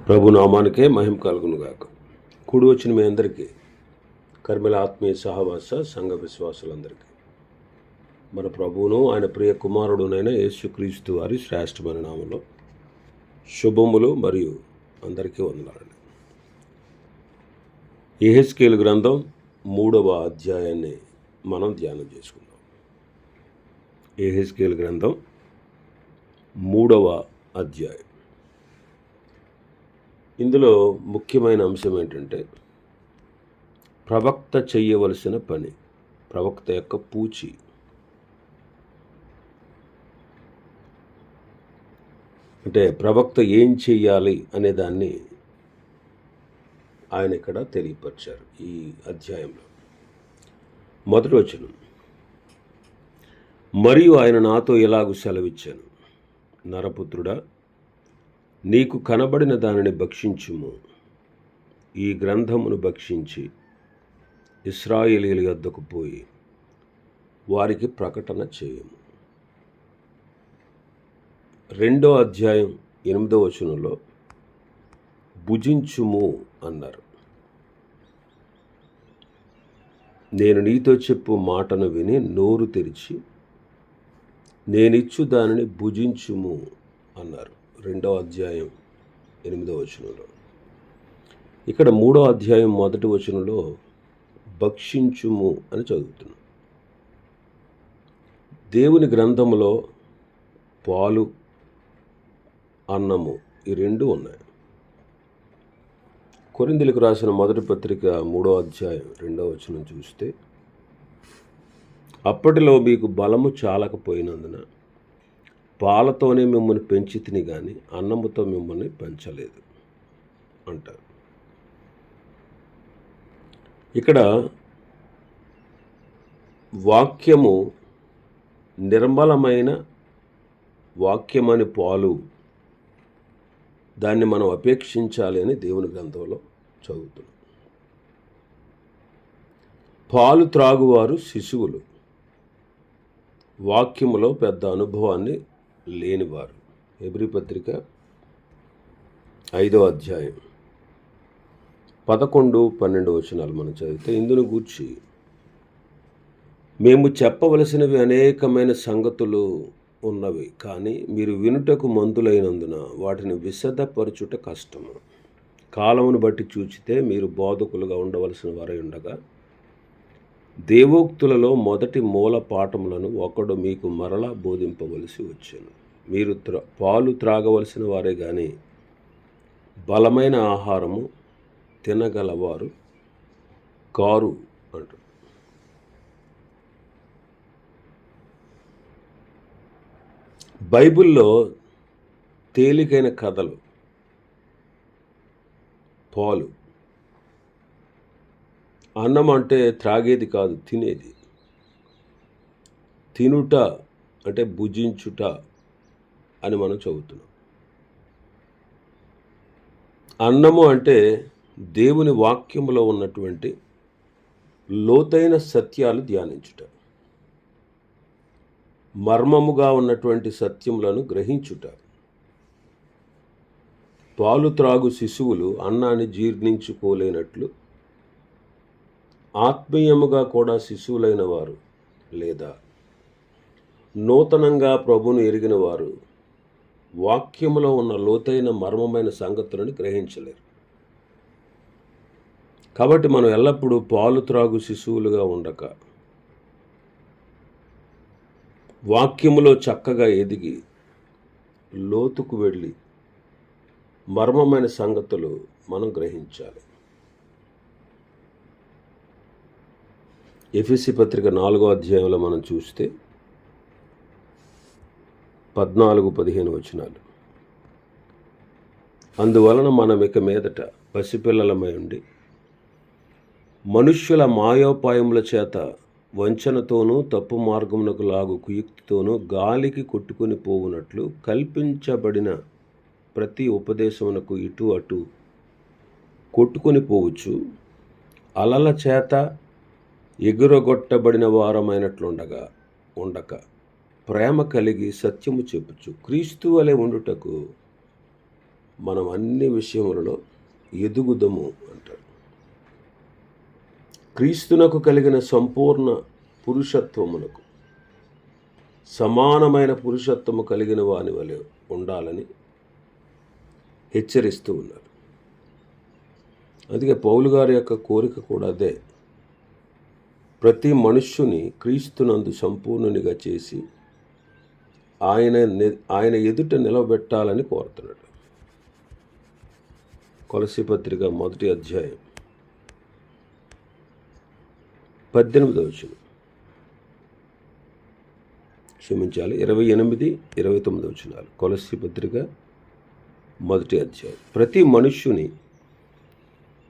ప్రభు నామానికే మహిమ కలుగునుగాక. కూడి వచ్చిన మీ అందరికీ, కర్మల ఆత్మీయ సహవాస సంఘ విశ్వాసులందరికీ మన ప్రభువును ఆయన ప్రియ కుమారుడునైన యేసుక్రీస్తు వారి శ్రేష్టమైన నామంలో శుభములు మరియు అందరికీ వందనాలండి. యెహెజ్కేలు గ్రంథం 3వ అధ్యాయాన్ని మనం ధ్యానం చేసుకుందాం. యెహెజ్కేలు గ్రంథం 3వ అధ్యాయం. ఇందులో ముఖ్యమైన అంశం ఏంటంటే ప్రవక్త చెయ్యవలసిన పని, ప్రవక్త యొక్క పూచి. అంటే ప్రవక్త ఏం చెయ్యాలి అనే దాన్ని ఆయన ఇక్కడ తెలియపరిచారు ఈ అధ్యాయంలో. మొదటి వచనం, మరియు ఆయన నాతో ఇలాగు సెలవిచ్చాను, నరపుత్రుడా, నీకు కనబడిన దానిని భక్షించుము. ఈ గ్రంథమును భక్షించి ఇశ్రాయేలీయుల యొద్దకు పోయి వారికి ప్రకటన చేయము. 2వ అధ్యాయం 8వ వచనంలో భుజించుము అన్నారు. నేను నీతో చెప్పు మాటను విని నోరు తెరిచి నేనిచ్చు దానిని భుజించుము అన్నారు. 2వ అధ్యాయం 8వ వచనంలో. ఇక్కడ 3వ అధ్యాయం 1వ వచనంలో భక్షించుము అని చదువుతున్నాం. దేవుని గ్రంథములో పాలు, అన్నము ఈ రెండు ఉన్నాయి. కొరింథీయులకు రాసిన మొదటి పత్రిక 3వ అధ్యాయం 2వ వచనం చూస్తే, అప్పటిలో మీకు బలము చాలకపోయినందున పాలతోనే మిమ్మల్ని పెంచి తిని కానీ అన్నముతో మిమ్మల్ని పెంచలేదు అంటారు. ఇక్కడ వాక్యము నిర్మలమైన వాక్యమని పాలు, దాన్ని మనం అపేక్షించాలి అని దేవుని గ్రంథంలో చదువుతున్నాం. పాలు త్రాగువారు శిశువులు, వాక్యములో పెద్ద అనుభవాన్ని లేనివారు. హెబ్రీ పత్రిక 5వ అధ్యాయం 11, 12 వచనాలు మనం చదివితే ఇందును గూర్చి, మేము చెప్పవలసినవి అనేకమైన సంగతులు ఉన్నవి, కానీ మీరు వినుటకు మందులైనందున వాటిని విశదపరచుట కష్టము. కాలమును బట్టి చూచితే మీరు బోధకులుగా ఉండవలసిన వారై ఉండగా దేవోక్తులలో మొదటి మూల పాఠములను ఒకడు మీకు మరలా బోధింపవలసి వచ్చాను. మీరు పాలు త్రాగవలసిన వారే కానీ బలమైన ఆహారము తినగలవారు కారు అంటారు. బైబిల్లో తేలికైన కథలు పాలు. అన్నం అంటే త్రాగేది కాదు, తినేది. తినుట అంటే భుజించుట అని మనం చదువుతున్నాం. అన్నము అంటే దేవుని వాక్యములో ఉన్నటువంటి లోతైన సత్యాలు ధ్యానించుట, మర్మముగా ఉన్నటువంటి సత్యములను గ్రహించుట. పాలు త్రాగు శిశువులు అన్నాన్ని జీర్ణించుకోలేనట్లు ఆత్మీయముగా కూడా శిశువులైన వారు లేదా నూతనంగా ప్రభువును ఎరిగిన వారు వాక్యములో ఉన్న లోతైన మర్మమైన సంగతులను గ్రహించలేరు. కాబట్టి మనం ఎల్లప్పుడూ పాలు త్రాగు శిశువులుగా ఉండక వాక్యములో చక్కగా ఎదిగి లోతుకు వెళ్ళి మర్మమైన సంగతులు మనం గ్రహించాలి. ఎఫెసీ పత్రిక 4వ అధ్యాయంలో మనం చూస్తే 14, 15 వచనాలు, అందువలన మనం ఇక మీదట పసిపిల్లలమై ఉండి మనుష్యుల మాయోపాయముల చేత వంచనతోనూ తప్పు మార్గమునకు లాగు కుయుక్తితోనూ గాలికి కొట్టుకొని పోవునట్లు కల్పించబడిన ప్రతి ఉపదేశమునకు ఇటు అటు కొట్టుకొని పోవచ్చు, అలల చేత ఎగురగొట్టబడిన వారమైనట్లుండగా ఉండక ప్రేమ కలిగి సత్యము చెప్పుచు క్రీస్తు వలె ఉండుటకు మనం అన్ని విషయములలో ఎదుగుదము అంటారు. క్రీస్తునకు కలిగిన సంపూర్ణ పురుషత్వమునకు సమానమైన పురుషత్వము కలిగిన వాని వలె ఉండాలని హెచ్చరిస్తూ ఉన్నారు. అందుకే పౌలు గారి యొక్క కోరిక కూడా అదే. ప్రతి మనుష్యుని క్రీస్తునందు సంపూర్ణునిగా చేసి ఆయన ఎదుట నిలబెట్టాలని కోరుతున్నాడు. కొలస్సీ పత్రిక 1వ అధ్యాయం 18వ వచనం, 28, 29 వచనాలు. కొలస్సీ పత్రిక 1వ అధ్యాయం. ప్రతి మనుష్యుని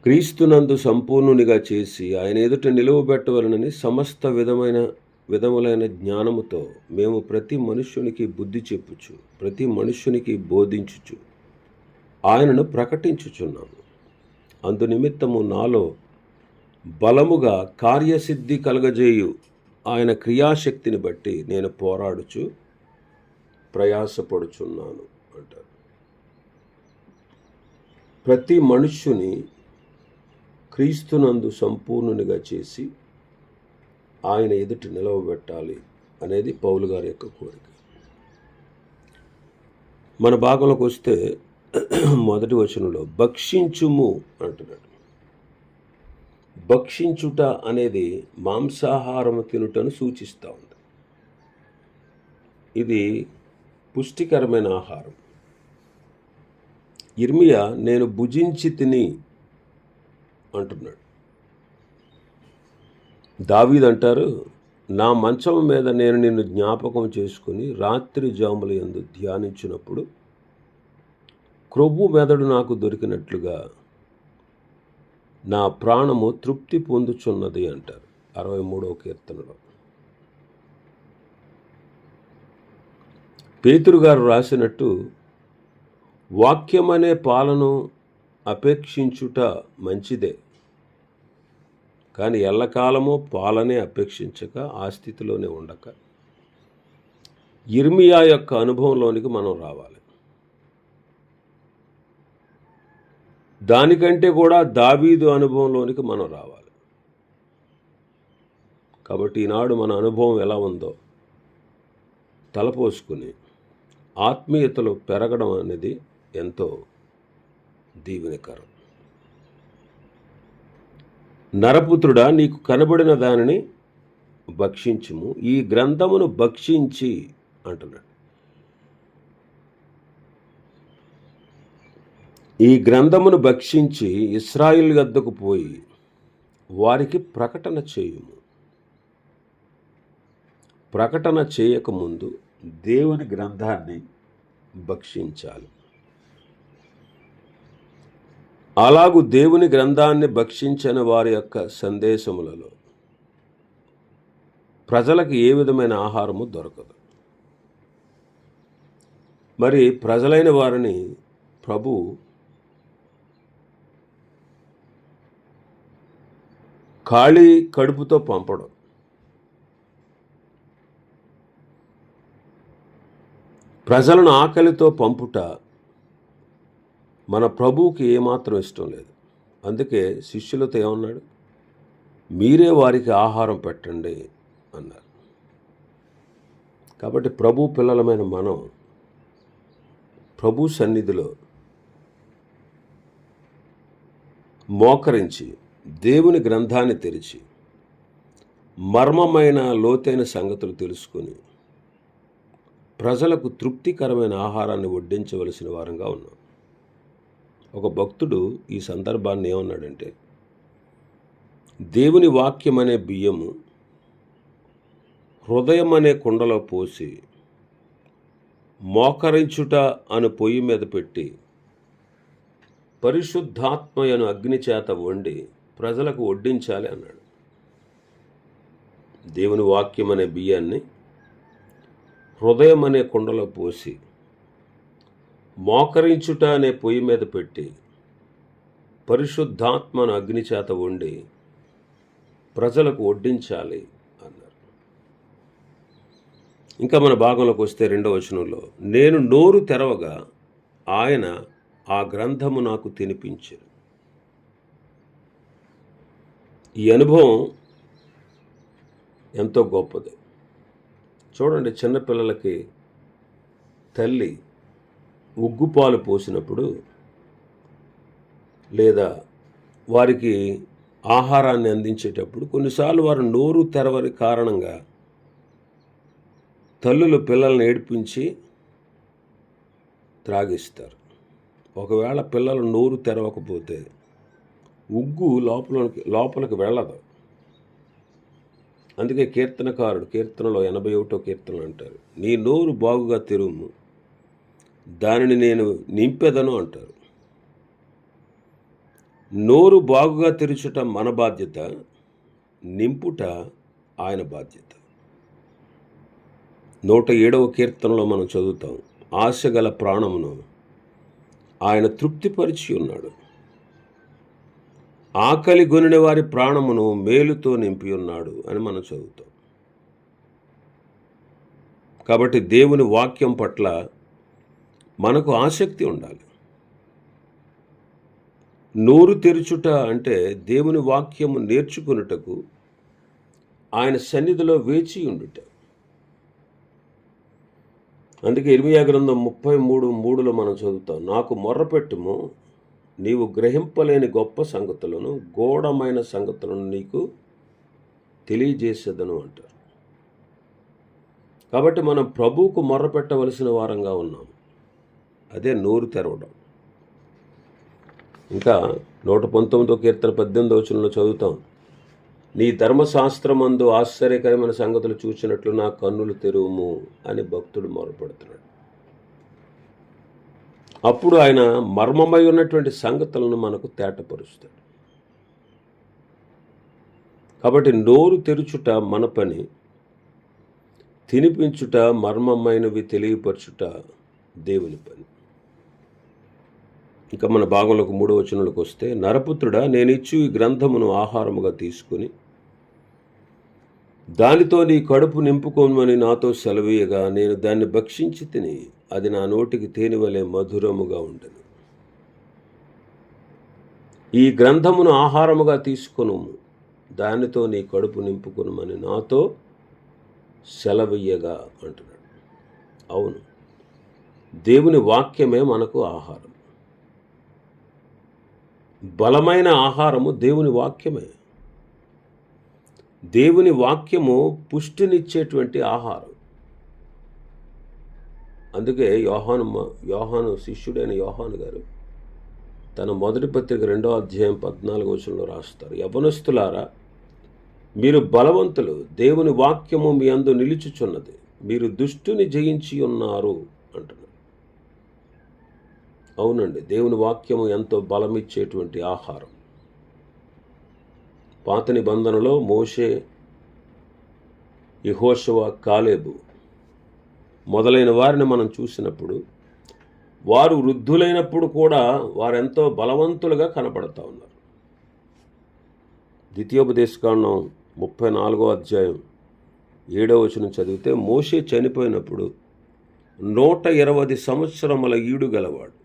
క్రీస్తునందు సంపూర్ణునిగా చేసి ఆయన ఎదుట నిలువబెట్టవలనని సమస్త విధములైన జ్ఞానముతో మేము ప్రతి మనుష్యునికి బుద్ధి చెప్పుచు, ప్రతి మనుష్యునికి బోధించుచు ఆయనను ప్రకటించుచున్నాము. అందునిమిత్తము నాలో బలముగా కార్యసిద్ధి కలగజేయు ఆయన క్రియాశక్తిని బట్టి నేను పోరాడుచు ప్రయాసపడుచున్నాను అంటారు. ప్రతి మనుష్యుని క్రీస్తునందు సంపూర్ణునిగా చేసి ఆయన ఎదుట నిలవబెట్టాలి అనేది పౌలు గారి యొక్క కోరిక. మన భాగంలోకి వస్తే 1వ వచనంలో భక్షించుము అంటున్నాడు. భక్షించుట అనేది మాంసాహారము తినుటను సూచిస్తూ ఉంది. ఇది పుష్టికరమైన ఆహారం. ఇర్మియా నేను భుజించి తిని అంటున్నాడు. దావీదు అంటారు, నా మంచం మీద నేను నిన్ను జ్ఞాపకం చేసుకుని రాత్రి జాముల యందు ధ్యానించినప్పుడు క్రొవ్వు మెదడు నాకు దొరికినట్లుగా నా ప్రాణము తృప్తి పొందుచున్నది అంటారు 63వ కీర్తనలో. పేతురు గారు రాసినట్టు వాక్యమనే పాలను అపేక్షించుట మంచిదే, కానీ ఎల్లకాలము పాలనే అపేక్షించక ఆ స్థితిలోనే ఉండక ఇర్మియా యొక్క అనుభవంలోనికి మనం రావాలి. దానికంటే కూడా దావీదు అనుభవంలోనికి మనం రావాలి. కాబట్టి ఈనాడు మన అనుభవం ఎలా ఉందో తలపోసుకుని ఆత్మీయతలో పెరగడం అనేది ఎంతో దీవెనకరం. నరపుత్రుడా, నీకు కనబడిన దానిని భక్షించుము, ఈ గ్రంథమును భక్షించి అంటున్నాడు. ఈ గ్రంథమును భక్షించి ఇశ్రాయేలు వద్దకు పోయి వారికి ప్రకటన చేయుము. ప్రకటన చేయకముందు దేవుని గ్రంథాన్ని భక్షించాలి. అలాగూ దేవుని గ్రంథాన్ని భక్షించని వారి యొక్క సందేశములలో ప్రజలకు ఏ విధమైన ఆహారము దొరకదు. మరి ప్రజలైన వారిని ప్రభు ఖాళీ కడుపుతో పంపడం. ప్రజలను ఆకలితో పంపుట మన ప్రభువుకి ఏమాత్రం ఇష్టం లేదు. అందుకే శిష్యులతో ఏమన్నాడు? మీరే వారికి ఆహారం పెట్టండి అన్నారు. కాబట్టి ప్రభు పిల్లలమైన మనం ప్రభు సన్నిధిలో మోకరించి దేవుని గ్రంథాన్ని తెరిచి మర్మమైన లోతైన సంగతులు తెలుసుకొని ప్రజలకు తృప్తికరమైన ఆహారాన్ని వడ్డించవలసిన వారంగా ఉన్నాం. ఒక భక్తుడు ఈ సందర్భాన్ని ఏమన్నాడంటే, దేవుని వాక్యం అనే బియ్యము హృదయం అనే కుండలో పోసి మోకరించుట అను పొయ్యి మీద పెట్టి పరిశుద్ధాత్మయను అగ్ని చేత వండి ప్రజలకు వడ్డించాలి అన్నాడు. దేవుని వాక్యం అనే బియ్యాన్ని హృదయం అనే కుండలో పోసి మోకరించుట అనే పొయ్యి మీద పెట్టి పరిశుద్ధాత్మను అగ్ని చేత వండి ప్రజలకు వడ్డించాలి అన్నారు. ఇంకా మన భాగంలోకి వస్తే 2వ వచనంలో, నేను నోరు తెరవగా ఆయన ఆ గ్రంథము నాకు తినిపించెను. ఈ అనుభవం ఎంతో గొప్పది. చూడండి, చిన్నపిల్లలకి తల్లి ఉగ్గుపాలు పోసినప్పుడు లేదా వారికి ఆహారాన్ని అందించేటప్పుడు కొన్నిసార్లు వారు నోరు తెరవని కారణంగా తల్లులు పిల్లల్ని ఏడిపించి త్రాగిస్తారు. ఒకవేళ పిల్లలు నోరు తెరవకపోతే ఉగ్గు లోపలికి వెళ్ళదు. అందుకే కీర్తనకారుడు కీర్తనలో 81వ కీర్తనలు అంటారు, నీ నోరు బాగుగా తెరుము, దానిని నేను నింపెదను అంటారు. నోరు బాగుగా తెరుచుట మన బాధ్యత, నింపుట ఆయన బాధ్యత. 107వ కీర్తనలో మనం చదువుతాం, ఆశగల ప్రాణమును ఆయన తృప్తిపరిచి ఉన్నాడు, ఆకలి గొనిన వారి ప్రాణమును మేలుతో నింపి ఉన్నాడు అని మనం చదువుతాం. కాబట్టి దేవుని వాక్యం పట్ల మనకు ఆసక్తి ఉండాలి. నోరు తెరుచుట అంటే దేవుని వాక్యము నేర్చుకున్నటకు ఆయన సన్నిధిలో వేచి ఉండుట. అందుకే ఇర్మీయా గ్రంథం 33:3లో మనం చదువుతాం, నాకు మొర్రపెట్టుము, నీవు గ్రహింపలేని గొప్ప సంగతులను, గూఢమైన సంగతులను నీకు తెలియజేసేదను అంటారు. కాబట్టి మనం ప్రభువుకు మొర్రపెట్టవలసిన వారంగా ఉన్నాం. అదే నోరు తెరవడం. ఇంకా 119వ కీర్తన 18వ వచనంలో చదువుతాం, నీ ధర్మశాస్త్రమందు ఆశ్చర్యకరమైన సంగతులు చూచినట్లు నా కన్నులు తెరువుము అని భక్తుడు మొరపెడుతున్నాడు. అప్పుడు ఆయన మర్మమై ఉన్నటువంటి సంగతులను మనకు తేటపరుస్తాడు. కాబట్టి నోరు తెరుచుట మన పని, తినిపించుట, మర్మమైనవి తెలియపరచుట దేవుని పని. ఇంకా మన భాగంలోకి 3వ వచనంలోకి వస్తే, నరపుత్రుడా, నేనిచ్చు ఈ గ్రంథమును ఆహారముగా తీసుకుని దానితో నీ కడుపు నింపుకోమని నాతో సెలవీయగా నేను దాన్ని భక్షించి తిని అది నా నోటికి తేనె వలె మధురముగా ఉండెను. ఈ గ్రంథమును ఆహారముగా తీసుకొను, దానితో నీ కడుపు నింపుకొనుమని నాతో సెలవీయగా అంటున్నాడు. అవును, దేవుని వాక్యమే మనకు ఆహారం. బలమైన ఆహారము దేవుని వాక్యమే. దేవుని వాక్యము పుష్టినిచ్చేటువంటి ఆహారం. అందుకే యోహాను శిష్యుడైన యోహాను గారు తన మొదటి పత్రిక 2వ అధ్యాయం 14వ వచనంలో రాస్తారు, యవనస్తులారా, మీరు బలవంతులు, దేవుని వాక్యము మీ అందు నిలుచుచున్నది, మీరు దుష్టుని జయించి ఉన్నారు అంటున్నారు. అవునండి, దేవుని వాక్యము ఎంతో బలమిచ్చేటువంటి ఆహారం. పాత నిబంధనలో మోషే, యెహోషువ, కాలేబు మొదలైన వారిని మనం చూసినప్పుడు వారు వృద్ధులైనప్పుడు కూడా వారెంతో బలవంతులుగా కనపడతా ఉన్నారు. ద్వితీయోపదేశకాండం 34వ అధ్యాయం 7వ వచనం చదివితే, మోషే చనిపోయినప్పుడు 120 సంవత్సరముల ఈడు గలవాడు,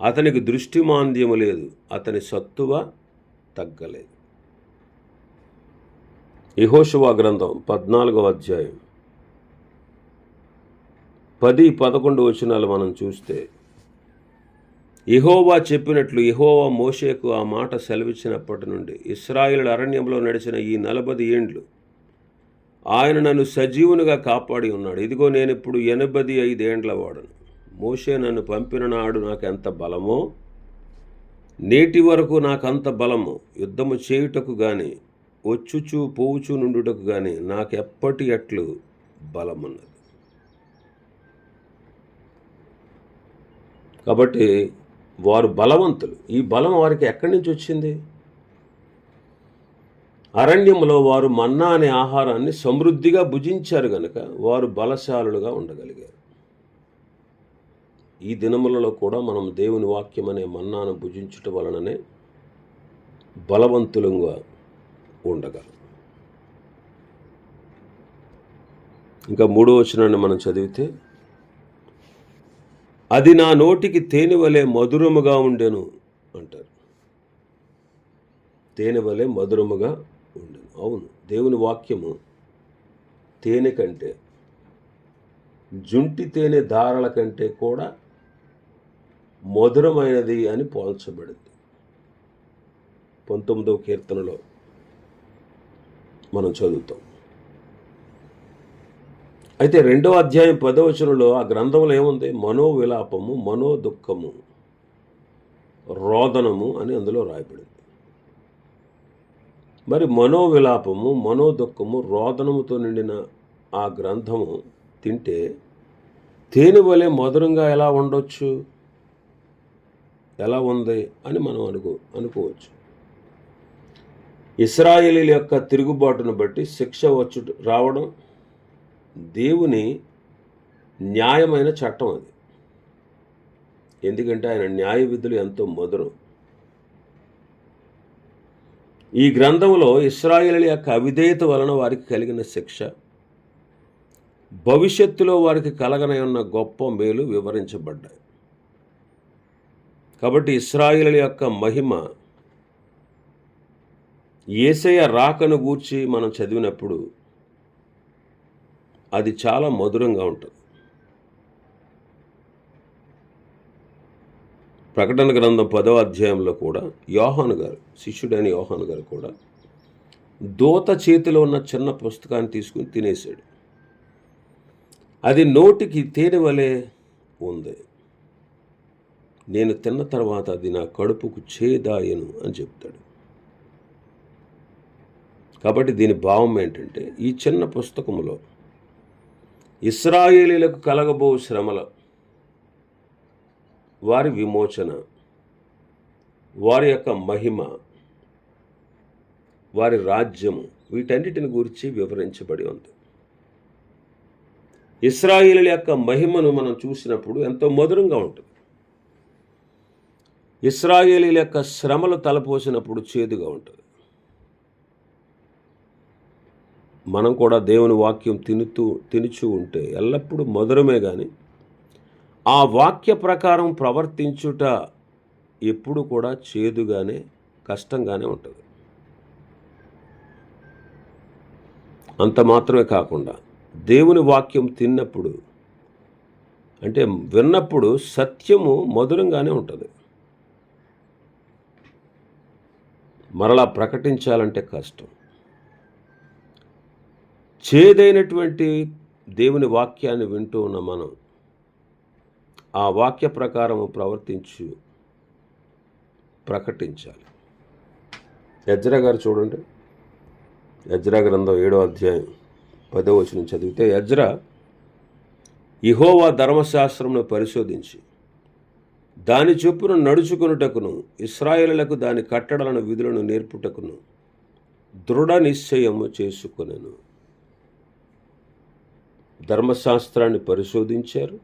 అతనికి దృష్టిమాంద్యము లేదు, అతని సత్తువ తగ్గలేదు. యెహోషువ గ్రంథం 14వ అధ్యాయం 10-11 వచనాలు మనం చూస్తే, యెహోవా చెప్పినట్లు యెహోవా మోషేకు ఆ మాట సెలవిచ్చినప్పటి నుండి ఇశ్రాయేలు అరణ్యంలో నడిచిన ఈ 40 ఏండ్లు ఆయన నన్ను సజీవునిగా కాపాడి ఉన్నాడు. ఇదిగో నేనిప్పుడు 85 ఏండ్ల వాడను. మోషే నన్ను పంపిన నాడు నాకెంత బలమో నేటి వరకు నాకంత బలము, యుద్ధము చేయుటకు గాని వచ్చుచు పోవుచు నుండుటకు గాని నాకెప్పటి ఎట్లు బలమున్నది. కాబట్టి వారు బలవంతులు. ఈ బలం వారికి ఎక్కడి నుంచి వచ్చింది? అరణ్యంలో వారు మన్నా అనే ఆహారాన్ని సమృద్ధిగా భుజించారు గనుక వారు బలశాలులుగా ఉండగలిగారు. ఈ దినములలో కూడా మనం దేవుని వాక్యం అనే మన్నాను భుజించుట వలననే బలవంతులుగా ఉండగలం. ఇంకా 3వ వచనాన్ని మనం చదివితే, అది నా నోటికి తేనె వలె మధురముగా ఉండెను అంటారు. తేనె వలె మధురముగా ఉండెను. అవును, దేవుని వాక్యము తేనె కంటే, జుంటి తేనె ధారల కంటే కూడా మధురమైనది అని పోల్చబడింది. 19వ కీర్తనలో మనం చదువుతాం. అయితే 2వ అధ్యాయం 10వ వచనంలో ఆ గ్రంథంలో ఏముంది? మనోవిలాపము, మనోదుఃఖము, రోదనము అని అందులో రాయబడింది. మరి మనోవిలాపము, మనోదుఃఖము, రోదనముతో నిండిన ఆ గ్రంథము తింటే తేనె వలె మధురంగా ఎలా ఉండొచ్చు, ఎలా ఉంది అని మనం అనుకోవచ్చు. ఇశ్రాయేలీల యొక్క తిరుగుబాటును బట్టి శిక్ష రావడం దేవుని న్యాయమైన చట్టం అది. ఎందుకంటే ఆయన న్యాయ విధులు ఎంతో మధురం. ఈ గ్రంథంలో ఇశ్రాయేలీల యొక్క అవిధేయత వలన వారికి కలిగిన శిక్ష, భవిష్యత్తులో వారికి కలగనయున్న గొప్ప మేలు వివరించబడ్డాయి. కాబట్టి ఇశ్రాయేలీల యొక్క మహిమ, యేసయ్య రాకను గూర్చి మనం చదివినప్పుడు అది చాలా మధురంగా ఉంటుంది. ప్రకటన గ్రంథం 10వ అధ్యాయంలో కూడా యోహాను గారు, శిష్యుడైన యోహాను గారు కూడా దూత చేతిలో ఉన్న చిన్న పుస్తకాన్ని తీసుకుని తినేశాడు. అది నోటికి తేనె వలె ఉంది. నేను తిన్న తర్వాత అది నా కడుపుకు చేదాయను అని చెప్తాడు. కాబట్టి దీని భావం ఏంటంటే, ఈ చిన్న పుస్తకములో ఇశ్రాయేలీలకు కలగబో శ్రమల, వారి విమోచన, వారి యొక్క మహిమ, వారి రాజ్యము, వీటన్నిటిని గురించి వివరించబడి ఉంది. ఇశ్రాయేలీల యొక్క మహిమను మనం చూసినప్పుడు ఎంతో మధురంగా ఉంటుంది. ఇశ్రాయేలీల యొక్క శ్రమలు తలపోసినప్పుడు చేదుగా ఉంటుంది. మనం కూడా దేవుని వాక్యం తినుచూ ఉంటే ఎల్లప్పుడూ మధురమే, కానీ ఆ వాక్య ప్రకారం ప్రవర్తించుట ఎప్పుడు కూడా చేదుగానే, కష్టంగానే ఉంటుంది. అంత మాత్రమే కాకుండా దేవుని వాక్యం తిన్నప్పుడు, అంటే విన్నప్పుడు సత్యము మధురంగానే ఉంటుంది. మరలా ప్రకటించాలంటే కష్టం. చేదైనటువంటి దేవుని వాక్యాన్ని వింటూ ఉన్న మనం ఆ వాక్య ప్రకారము ప్రకటించాలి. ఎజ్రా గారు చూడండి, ఎజ్రా గ్రంథం 7వ అధ్యాయం 10వ వచనం చదివితే, ఎజ్రా యెహోవా ధర్మశాస్త్రమును పరిశోధించి దాని చొప్పున నడుచుకొనుటకును, ఇశ్రాయేలులకు దాని కట్టడలను విధులను నేర్పుటకును దృఢ నిశ్చయము చేసుకొనెను. ధర్మశాస్త్రాన్ని పరిశోధించారు,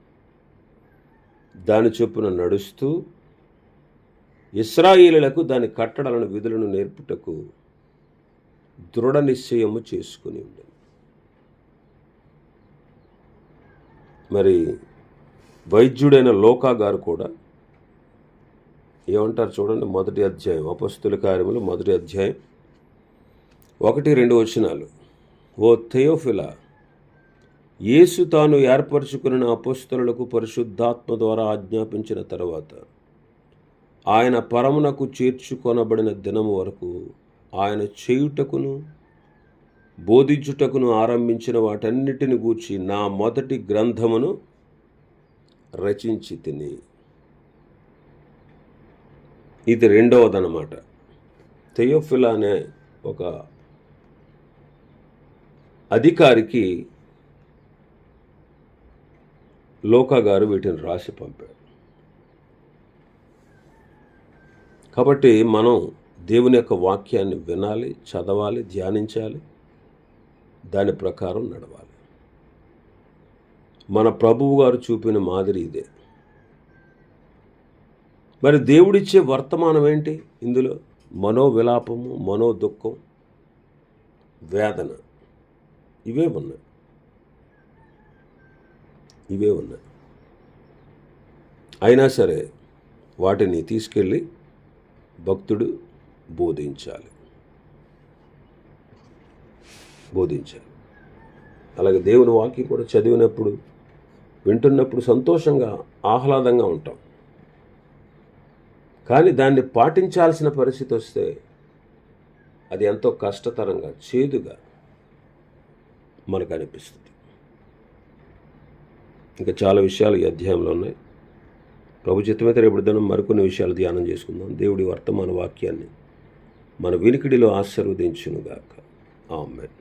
దాని చొప్పున నడుస్తూ ఇశ్రాయేలులకు దాని కట్టడలను విధులను నేర్పుటకు దృఢ నిశ్చయము చేసుకుని ఉండేది. మరి వైద్యుడైన లోకా గారు కూడా ఏమంటారు చూడండి, 1వ అధ్యాయం, అపొస్తలుల కార్యములు 1వ అధ్యాయం 1-2 వచనాలు. ఓ థెయోఫిలా, యేసు తాను ఏర్పరచుకున్న అపొస్తలులకు పరిశుద్ధాత్మ ద్వారా ఆజ్ఞాపించిన తర్వాత ఆయన పరమునకు చేర్చుకొనబడిన దినము వరకు ఆయన చేయుటకును బోధించుటకును ఆరంభించిన వాటన్నిటిని గూర్చి నా మొదటి గ్రంథమును రచించి తిని. ఇది రెండవదన్నమాట. థెయోఫిలా అనే ఒక అధికారికి లోకా గారు వీటిని రాసి పంపారు. కాబట్టి మనం దేవుని యొక్క వాక్యాన్ని వినాలి, చదవాలి, ధ్యానించాలి, దాని ప్రకారం నడవాలి. మన ప్రభువు గారు చూపిన మాదిరి ఇదే. మరి దేవుడిచ్చే వర్తమానం ఏంటి? ఇందులో మనోవిలాపము, మనోదుఃఖం, వేదన, ఇవే ఉన్నాయి. అయినా సరే వాటిని తీసుకెళ్ళి భక్తుడు బోధించాలి. అలాగే దేవుని వాక్యం కూడా చదివినప్పుడు, వింటున్నప్పుడు సంతోషంగా, ఆహ్లాదంగా ఉంటాం. కానీ దాన్ని పాటించాల్సిన పరిస్థితి వస్తే అది ఎంతో కష్టతరంగా, చేదుగా మనకు అనిపిస్తుంది. ఇంకా చాలా విషయాలు ఈ అధ్యాయంలో ఉన్నాయి. ప్రభు చిత్తమైతే రేపు దినం మరికొన్ని విషయాలు ధ్యానం చేసుకుందాం. దేవుడి వర్తమాన వాక్యాన్ని మన వినికిడిలో ఆశీర్వదించునుగాక. ఆమేన్.